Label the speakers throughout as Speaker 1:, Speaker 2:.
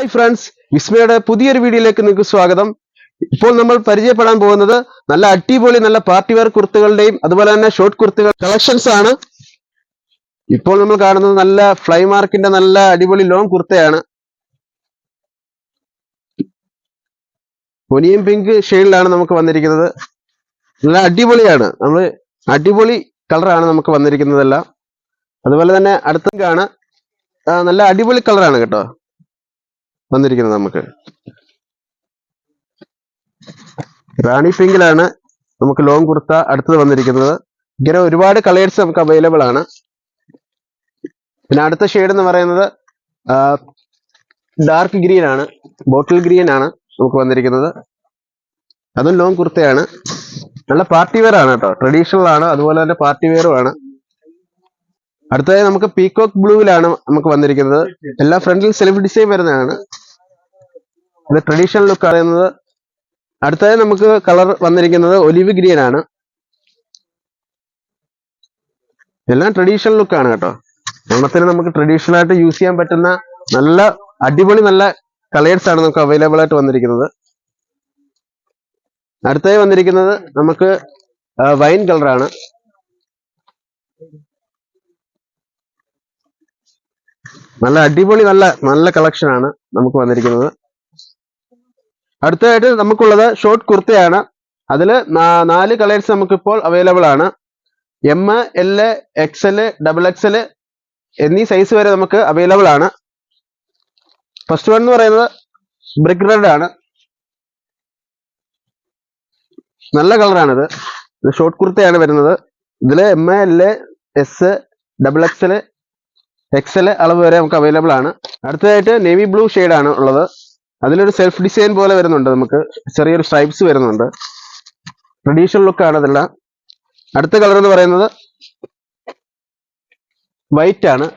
Speaker 1: Hi friends, വിസ്മയുടെ പുതിയൊരു വീഡിയോയിലേക്ക് നിങ്ങൾക്ക് സ്വാഗതം. ഇപ്പോൾ നമ്മൾ പരിചയപ്പെടാൻ പോകുന്നത് നല്ല അടിപൊളി നല്ല പാർട്ടി വെയർ കുർത്തുകളുടെയും അതുപോലെ തന്നെ ഷോർട്ട് കുർത്തുകൾ കളക്ഷൻസ് ആണ്. ഇപ്പോൾ നമ്മൾ കാണുന്നത് നല്ല ഫ്ലൈ മാർക്കിന്റെ നല്ല അടിപൊളി ലോങ് കുർത്തയാണ്. ഒനിയൻ പിങ്ക് ഷെയ്ഡിലാണ് നമുക്ക് വന്നിരിക്കുന്നത്. നല്ല അടിപൊളിയാണ്, നമ്മൾ അടിപൊളി കളറാണ് നമുക്ക് വന്നിരിക്കുന്നതെല്ലാം. അതുപോലെ തന്നെ അടുത്താണ് നല്ല അടിപൊളി കളറാണ് കേട്ടോ വന്നിരിക്കുന്നത്. നമുക്ക് റാണി പിങ്കിലാണ് നമുക്ക് ലോങ് കുർത്ത അടുത്തത് വന്നിരിക്കുന്നത്. ഇങ്ങനെ ഒരുപാട് കളേഴ്സ് നമുക്ക് അവൈലബിൾ ആണ്. പിന്നെ അടുത്ത ഷെയ്ഡ് എന്ന് പറയുന്നത് ഡാർക്ക് ഗ്രീൻ ആണ്, ബോട്ടിൽ ഗ്രീൻ ആണ് നമുക്ക് വന്നിരിക്കുന്നത്. അതും ലോങ് കുർത്തയാണ്. നല്ല പാർട്ടി വെയർ ആണ് കേട്ടോ, ട്രഡീഷണൽ ആണ്, അതുപോലെ തന്നെ പാർട്ടി വെയറും ആണ്. അടുത്തതായി നമുക്ക് പീകോക്ക് ബ്ലൂവിലാണ് നമുക്ക് വന്നിരിക്കുന്നത്. എല്ലാ ഫ്രണ്ടിൽ സെൽഫ് ഡിസൈൻ വരുന്നതാണ്. ഇത് ട്രഡീഷണൽ ലുക്ക് അറിയുന്നത്. അടുത്തതായി നമുക്ക് കളർ വന്നിരിക്കുന്നത് ഒലിവ് ഗ്രീൻ ആണ്. എല്ലാം ട്രഡീഷണൽ ലുക്ക് ആണ് കേട്ടോ. ഓണത്തിന് നമുക്ക് ട്രഡീഷണൽ ആയിട്ട് യൂസ് ചെയ്യാൻ പറ്റുന്ന നല്ല അടിപൊളി നല്ല കളേഴ്സ് ആണ് നമുക്ക് അവൈലബിൾ ആയിട്ട് വന്നിരിക്കുന്നത്. അടുത്തതായി വന്നിരിക്കുന്നത് നമുക്ക് വൈൻ കളറാണ്. നല്ല അടിപൊളി നല്ല നല്ല കളക്ഷൻ ആണ് നമുക്ക് വന്നിരിക്കുന്നത്. അടുത്തതായിട്ട് നമുക്കുള്ളത് ഷോർട്ട് കുർത്തയാണ്. അതിൽ 4 കളേഴ്സ് നമുക്കിപ്പോൾ അവൈലബിൾ ആണ്. എം, എൽ, XL, XXL എന്നീ സൈസ് വരെ നമുക്ക് അവൈലബിൾ ആണ്. ഫസ്റ്റ് വൺ എന്ന് പറയുന്നത് ബ്രിക്ക് റെഡ് ആണ്. നല്ല കളറാണിത്. ഇത് ഷോർട്ട് കുർത്തയാണ് വരുന്നത്. ഇതിൽ M, L, S, XXL, XL അളവ് വരെ നമുക്ക് അവൈലബിൾ ആണ്. അടുത്തതായിട്ട് നേവി ബ്ലൂ ഷെയ്ഡ് ആണ് ഉള്ളത്. അതിലൊരു സെൽഫ് ഡിസൈൻ പോലെ വരുന്നുണ്ട്, നമുക്ക് ചെറിയൊരു സ്ട്രൈപ്സ് വരുന്നുണ്ട്. ട്രഡീഷണൽ ലുക്ക് ആണ് ഇതെല്ലാം. അടുത്ത കളർ എന്ന് പറയുന്നത് വൈറ്റ് ആണ്.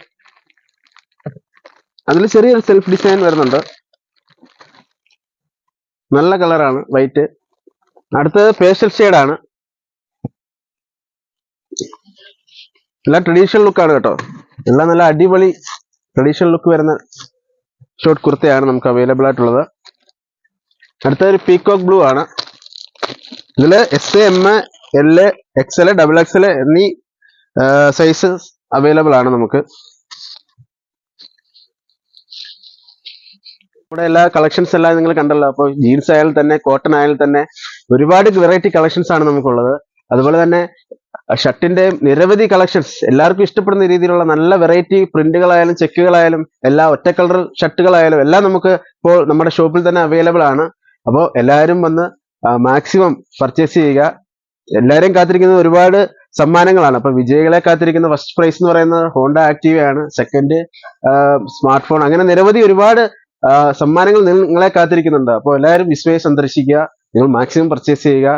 Speaker 1: അതിൽ ചെറിയൊരു സെൽഫ് ഡിസൈൻ വരുന്നുണ്ട്. നല്ല കളറാണ് വൈറ്റ്. അടുത്തത് പേസ്റ്റൽ ഷെയ്ഡ് ആണ്. എല്ലാം ട്രഡീഷണൽ ലുക്ക് ആണ് കേട്ടോ. എല്ലാം നല്ല അടിപൊളി ട്രഡീഷണൽ ലുക്ക് വരുന്ന ഷോർട്ട് കുർത്തയാണ് നമുക്ക് അവൈലബിൾ ആയിട്ടുള്ളത്. അടുത്തൊരു പീകോക്ക് ബ്ലൂ ആണ്. ഇതിൽ S, M, L, XL, XXL എന്നീ സൈസസ് അവൈലബിൾ ആണ് നമുക്ക്. നമ്മുടെ എല്ലാ കളക്ഷൻസ് എല്ലാം നിങ്ങൾ കണ്ടല്ലോ. അപ്പോൾ ജീൻസ് ആയാലും തന്നെ കോട്ടൺ ആയാലും തന്നെ ഒരുപാട് വെറൈറ്റി കളക്ഷൻസ് ആണ് നമുക്കുള്ളത്. അതുപോലെ തന്നെ ഷർട്ടിന്റെ നിരവധി കളക്ഷൻസ്, എല്ലാവർക്കും ഇഷ്ടപ്പെടുന്ന രീതിയിലുള്ള നല്ല വെറൈറ്റി പ്രിന്റുകളായാലും ചെക്കുകളായാലും എല്ലാ ഒറ്റ കളർ ഷർട്ടുകളായാലും എല്ലാം നമുക്ക് ഇപ്പോൾ നമ്മുടെ ഷോപ്പിൽ തന്നെ അവൈലബിൾ ആണ്. അപ്പോൾ എല്ലാവരും വന്ന് മാക്സിമം പർച്ചേസ് ചെയ്യുക. എല്ലാവരെയും കാത്തിരിക്കുന്നത് ഒരുപാട് സമ്മാനങ്ങളാണ്. അപ്പൊ വിജയികളെ കാത്തിരിക്കുന്ന ഫസ്റ്റ് പ്രൈസ് എന്ന് പറയുന്നത് ഹോണ്ട ആക്റ്റീവ ആണ്. സെക്കൻഡ് സ്മാർട്ട് ഫോൺ, അങ്ങനെ നിരവധി ഒരുപാട് സമ്മാനങ്ങൾ നിങ്ങളെ കാത്തിരിക്കുന്നുണ്ട്. അപ്പോൾ എല്ലാവരും വിസ്മയെ സന്ദർശിക്കുക. നിങ്ങൾ മാക്സിമം പർച്ചേസ് ചെയ്യുക.